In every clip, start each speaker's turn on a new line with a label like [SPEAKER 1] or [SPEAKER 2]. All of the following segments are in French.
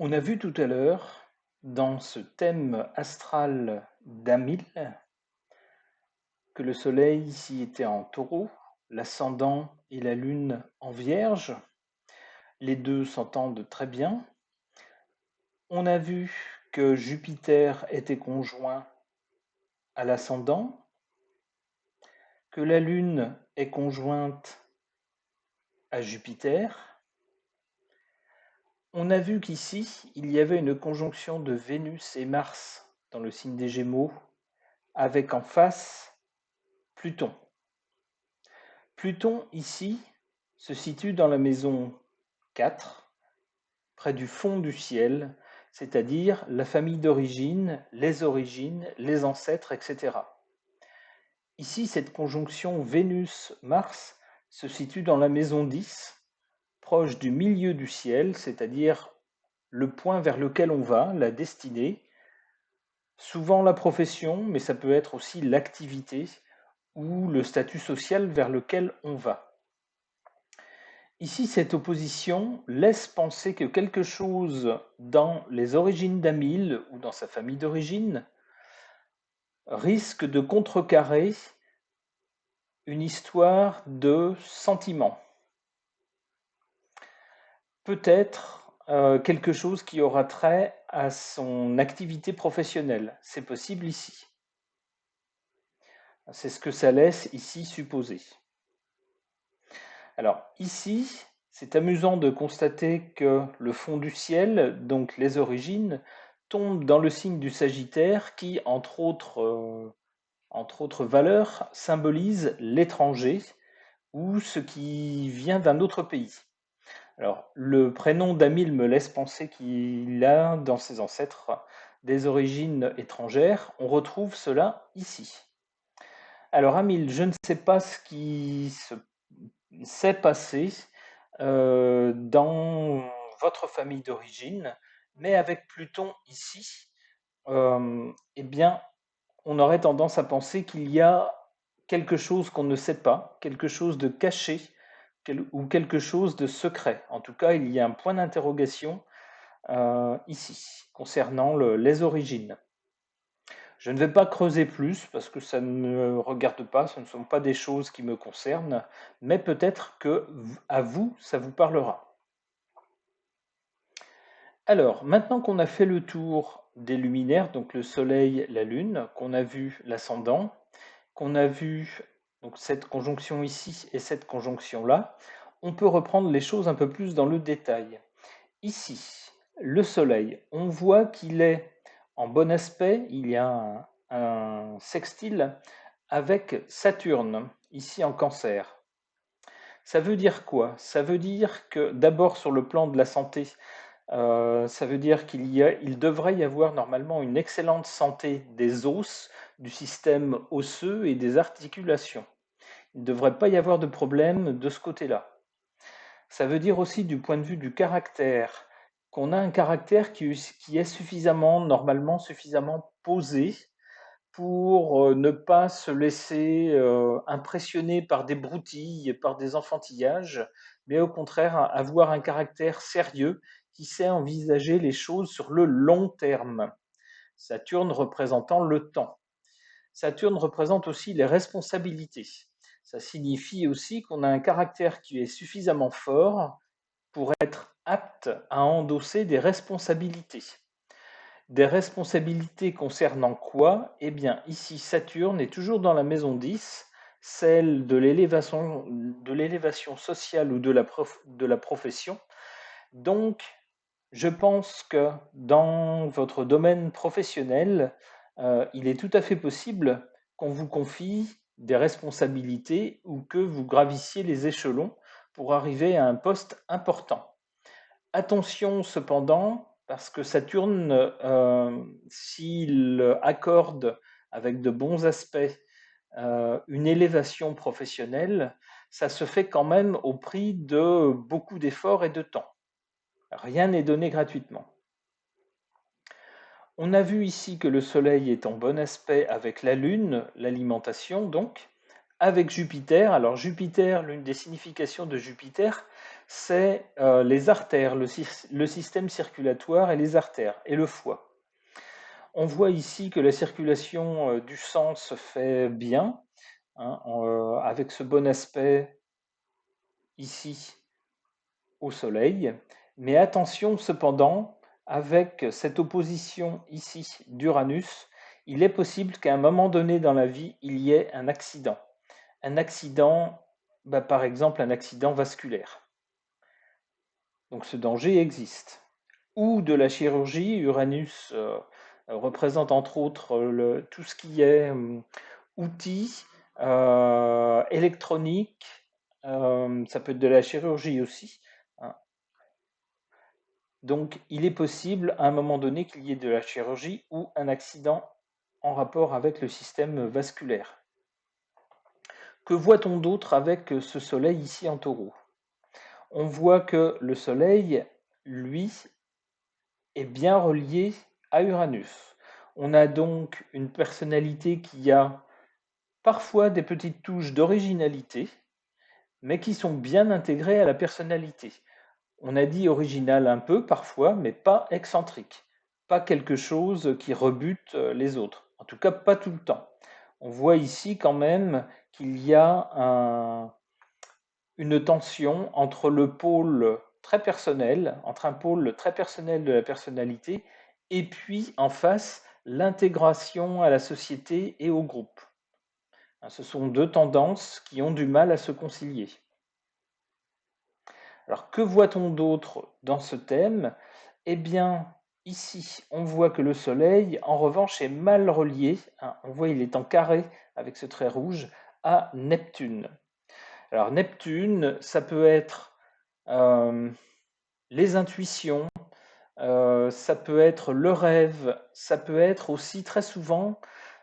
[SPEAKER 1] On a vu tout à l'heure, dans ce thème astral d'Amil, que le Soleil ici était en Taureau, l'ascendant et la Lune en Vierge. Les deux s'entendent très bien. On a vu que Jupiter était conjoint à l'ascendant, que la Lune est conjointe à Jupiter. On a vu qu'ici, il y avait une conjonction de Vénus et Mars dans le signe des Gémeaux, avec en face Pluton. Pluton, ici, se situe dans la maison 4, près du fond du ciel, c'est-à-dire la famille d'origine, les ancêtres, etc. Ici, cette conjonction Vénus-Mars se situe dans la maison 10, proche du milieu du ciel, c'est-à-dire le point vers lequel on va, la destinée, souvent la profession, mais ça peut être aussi l'activité ou le statut social vers lequel on va. Ici, cette opposition laisse penser que quelque chose dans les origines d'Amil ou dans sa famille d'origine risque de contrecarrer une histoire de sentiments. Peut-être quelque chose qui aura trait à son activité professionnelle. C'est possible ici. C'est ce que ça laisse ici supposer. Alors ici, c'est amusant de constater que le fond du ciel, donc les origines, tombe dans le signe du Sagittaire qui, entre autres valeurs, symbolise l'étranger ou ce qui vient d'un autre pays. Alors, le prénom d'Amil me laisse penser qu'il a dans ses ancêtres des origines étrangères. On retrouve cela ici. Alors, Amil, je ne sais pas ce qui s'est passé dans votre famille d'origine, mais avec Pluton ici, eh bien, on aurait tendance à penser qu'il y a quelque chose qu'on ne sait pas, quelque chose de caché ou quelque chose de secret. En tout cas, il y a un point d'interrogation ici concernant les origines. Je ne vais pas creuser plus parce que ça ne me regarde pas, ce ne sont pas des choses qui me concernent, mais peut-être que à vous, ça vous parlera. Alors, maintenant qu'on a fait le tour des luminaires, donc le Soleil, la Lune, qu'on a vu l'ascendant, qu'on a vu donc cette conjonction ici et cette conjonction là, on peut reprendre les choses un peu plus dans le détail. Ici, le Soleil, on voit qu'il est en bon aspect, il y a un sextile avec Saturne, ici en Cancer. Ça veut dire quoi? Ça veut dire que d'abord sur le plan de la santé, ça veut dire il devrait y avoir normalement une excellente santé des os, du système osseux et des articulations. Il ne devrait pas y avoir de problème de ce côté-là. Ça veut dire aussi du point de vue du caractère, qu'on a un caractère qui est normalement suffisamment posé pour ne pas se laisser impressionner par des broutilles, par des enfantillages, mais au contraire avoir un caractère sérieux qui sait envisager les choses sur le long terme. Saturne représentant le temps. Saturne représente aussi les responsabilités. Ça signifie aussi qu'on a un caractère qui est suffisamment fort pour être apte à endosser des responsabilités. Des responsabilités concernant quoi? Eh bien, ici, Saturne est toujours dans la maison 10, celle de l'élévation sociale ou de la profession. Donc, je pense que dans votre domaine professionnel, il est tout à fait possible qu'on vous confie des responsabilités ou que vous gravissiez les échelons pour arriver à un poste important. Attention cependant, parce que Saturne, s'il accorde avec de bons aspects une élévation professionnelle, ça se fait quand même au prix de beaucoup d'efforts et de temps. Rien n'est donné gratuitement. On a vu ici que le Soleil est en bon aspect avec la Lune, l'alimentation donc, avec Jupiter. Alors Jupiter, l'une des significations de Jupiter, c'est les artères, le système circulatoire et les artères, et le foie. On voit ici que la circulation du sang se fait bien, hein, avec ce bon aspect ici au Soleil. Mais attention cependant, avec cette opposition ici d'Uranus, il est possible qu'à un moment donné dans la vie, il y ait un accident. Un accident, par exemple un accident vasculaire. Donc ce danger existe. Ou de la chirurgie, Uranus représente entre autres tout ce qui est outils, électronique, ça peut être de la chirurgie aussi, hein. Donc il est possible à un moment donné qu'il y ait de la chirurgie ou un accident en rapport avec le système vasculaire. Que voit-on d'autre avec ce soleil ici en taureau? On voit que le soleil, lui, est bien relié à Uranus. On a donc une personnalité qui a parfois des petites touches d'originalité, mais qui sont bien intégrées à la personnalité. On a dit original un peu parfois, mais pas excentrique. Pas quelque chose qui rebute les autres. En tout cas, pas tout le temps. On voit ici quand même qu'il y a une tension entre le pôle très personnel, entre un pôle très personnel de la personnalité, et puis en face, l'intégration à la société et au groupe. Ce sont deux tendances qui ont du mal à se concilier. Alors, que voit-on d'autre dans ce thème? Eh bien, ici, on voit que le Soleil, en revanche, est mal relié, hein, on voit qu'il est en carré avec ce trait rouge à Neptune. Alors, Neptune, ça peut être les intuitions, ça peut être le rêve, ça peut être aussi très souvent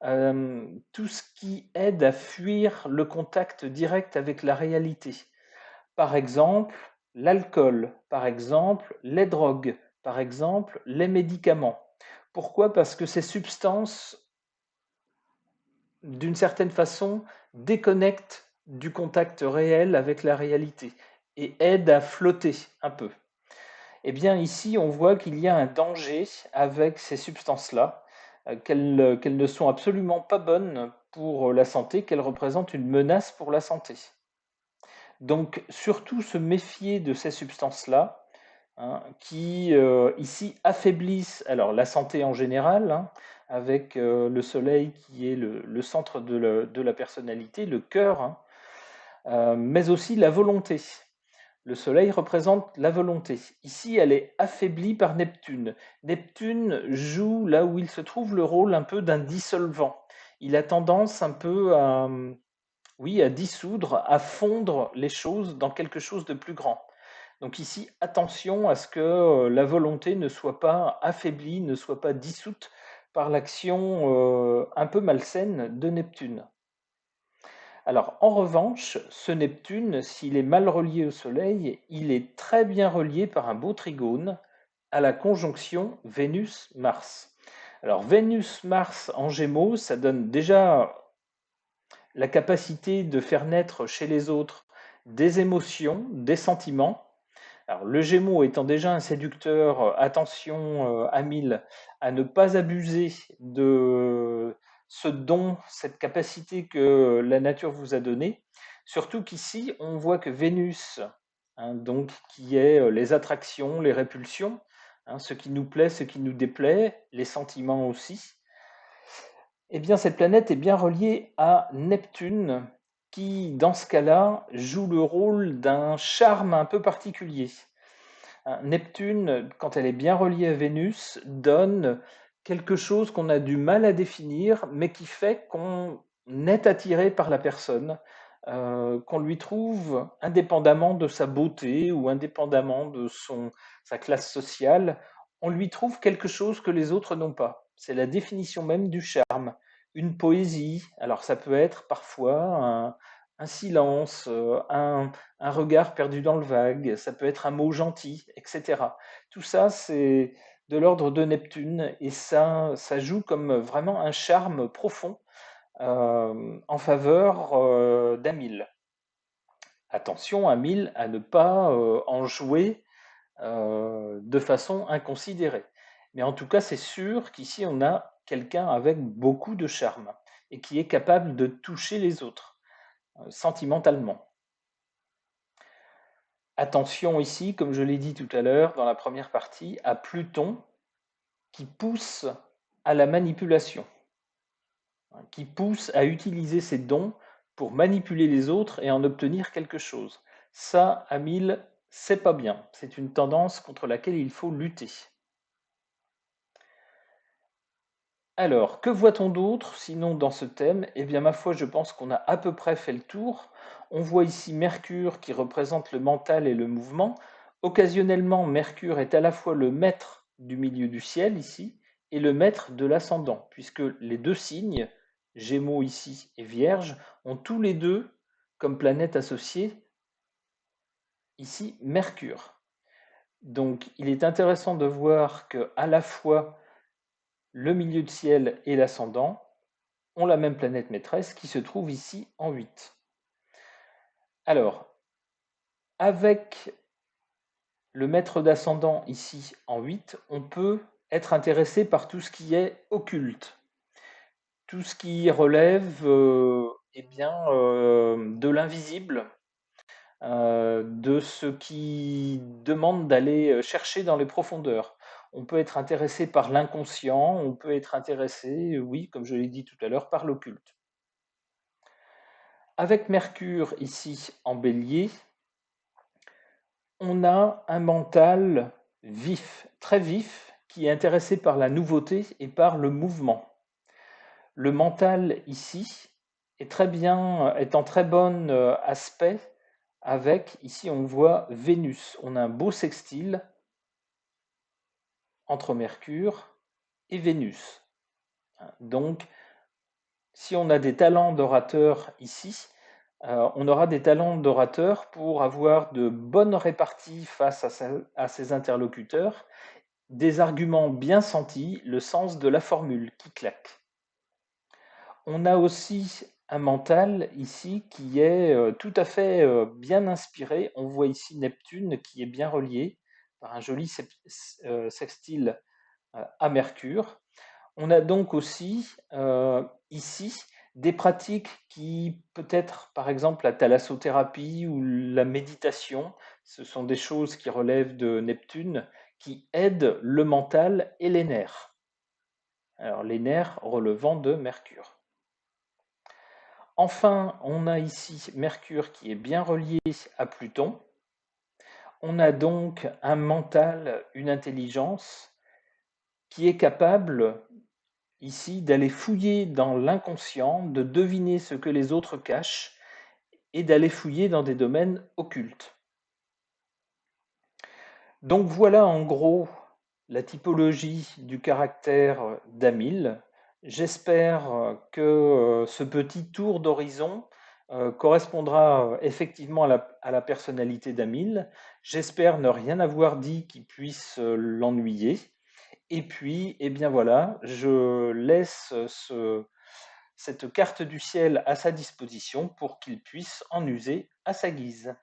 [SPEAKER 1] tout ce qui aide à fuir le contact direct avec la réalité. Par exemple, l'alcool, par exemple, les drogues, par exemple, les médicaments. Pourquoi? Parce que ces substances, d'une certaine façon, déconnectent du contact réel avec la réalité et aident à flotter un peu. Eh bien, ici, on voit qu'il y a un danger avec ces substances-là, qu'elles ne sont absolument pas bonnes pour la santé, qu'elles représentent une menace pour la santé. Donc, surtout se méfier de ces substances-là, hein, qui ici affaiblissent alors la santé en général, hein, avec le soleil qui est le centre de la personnalité, le cœur, hein, mais aussi la volonté. Le soleil représente la volonté. Ici, elle est affaiblie par Neptune. Neptune joue là où il se trouve le rôle un peu d'un dissolvant. Il a tendance un peu à, oui, à dissoudre, à fondre les choses dans quelque chose de plus grand. Donc ici, attention à ce que la volonté ne soit pas affaiblie, ne soit pas dissoute par l'action un peu malsaine de Neptune. Alors, en revanche, ce Neptune, s'il est mal relié au Soleil, il est très bien relié par un beau trigone à la conjonction Vénus-Mars. Alors, Vénus-Mars en Gémeaux, ça donne déjà la capacité de faire naître chez les autres des émotions, des sentiments. Alors, le Gémeaux étant déjà un séducteur, attention à mille à ne pas abuser de ce don, cette capacité que la nature vous a donnée. Surtout qu'ici, on voit que Vénus, hein, donc qui est les attractions, les répulsions, hein, ce qui nous plaît, ce qui nous déplaît, les sentiments aussi. Eh bien, cette planète est bien reliée à Neptune, qui, dans ce cas-là, joue le rôle d'un charme un peu particulier. Neptune, quand elle est bien reliée à Vénus, donne quelque chose qu'on a du mal à définir, mais qui fait qu'on est attiré par la personne, qu'on lui trouve, indépendamment de sa beauté ou indépendamment de sa classe sociale, on lui trouve quelque chose que les autres n'ont pas. C'est la définition même du charme. Une poésie, alors ça peut être parfois un silence, un regard perdu dans le vague, ça peut être un mot gentil, etc. Tout ça, c'est de l'ordre de Neptune et ça joue comme vraiment un charme profond en faveur d'Amil. Attention, Amil, à ne pas en jouer de façon inconsidérée. Mais en tout cas, c'est sûr qu'ici, on a quelqu'un avec beaucoup de charme et qui est capable de toucher les autres sentimentalement. Attention ici, comme je l'ai dit tout à l'heure dans la première partie, à Pluton qui pousse à la manipulation, qui pousse à utiliser ses dons pour manipuler les autres et en obtenir quelque chose. Ça, Amil, c'est pas bien. C'est une tendance contre laquelle il faut lutter. Alors, que voit-on d'autre sinon dans ce thème? Eh bien, ma foi, je pense qu'on a à peu près fait le tour. On voit ici Mercure qui représente le mental et le mouvement. Occasionnellement, Mercure est à la fois le maître du milieu du ciel ici et le maître de l'ascendant, puisque les deux signes, Gémeaux ici et Vierge, ont tous les deux comme planète associée ici Mercure. Donc, il est intéressant de voir que à la fois le milieu de ciel et l'ascendant ont la même planète maîtresse qui se trouve ici en 8. Alors, avec le maître d'ascendant ici en 8, on peut être intéressé par tout ce qui est occulte, tout ce qui relève eh bien, de l'invisible, de ce qui demande d'aller chercher dans les profondeurs. On peut être intéressé par l'inconscient, on peut être intéressé, oui, comme je l'ai dit tout à l'heure, par l'occulte. Avec Mercure ici en bélier, on a un mental vif, très vif, qui est intéressé par la nouveauté et par le mouvement. Le mental ici est en très bon aspect avec, ici on voit Vénus. On a un beau sextile entre Mercure et Vénus. Donc, si on a des talents d'orateur ici, on aura des talents d'orateur pour avoir de bonnes réparties face à ses interlocuteurs, des arguments bien sentis, le sens de la formule qui claque. On a aussi un mental ici qui est tout à fait bien inspiré. On voit ici Neptune qui est bien relié par un joli sextile à Mercure. On a donc aussi ici des pratiques qui, peut-être par exemple la thalassothérapie ou la méditation, ce sont des choses qui relèvent de Neptune, qui aident le mental et les nerfs. Alors les nerfs relevant de Mercure. Enfin, on a ici Mercure qui est bien relié à Pluton. On a donc un mental, une intelligence qui est capable ici d'aller fouiller dans l'inconscient, de deviner ce que les autres cachent et d'aller fouiller dans des domaines occultes. Donc voilà en gros la typologie du caractère d'Amil. J'espère que ce petit tour d'horizon correspondra effectivement à la personnalité d'Amil. J'espère ne rien avoir dit qui puisse l'ennuyer. Et puis, eh bien voilà, je laisse cette carte du ciel à sa disposition pour qu'il puisse en user à sa guise.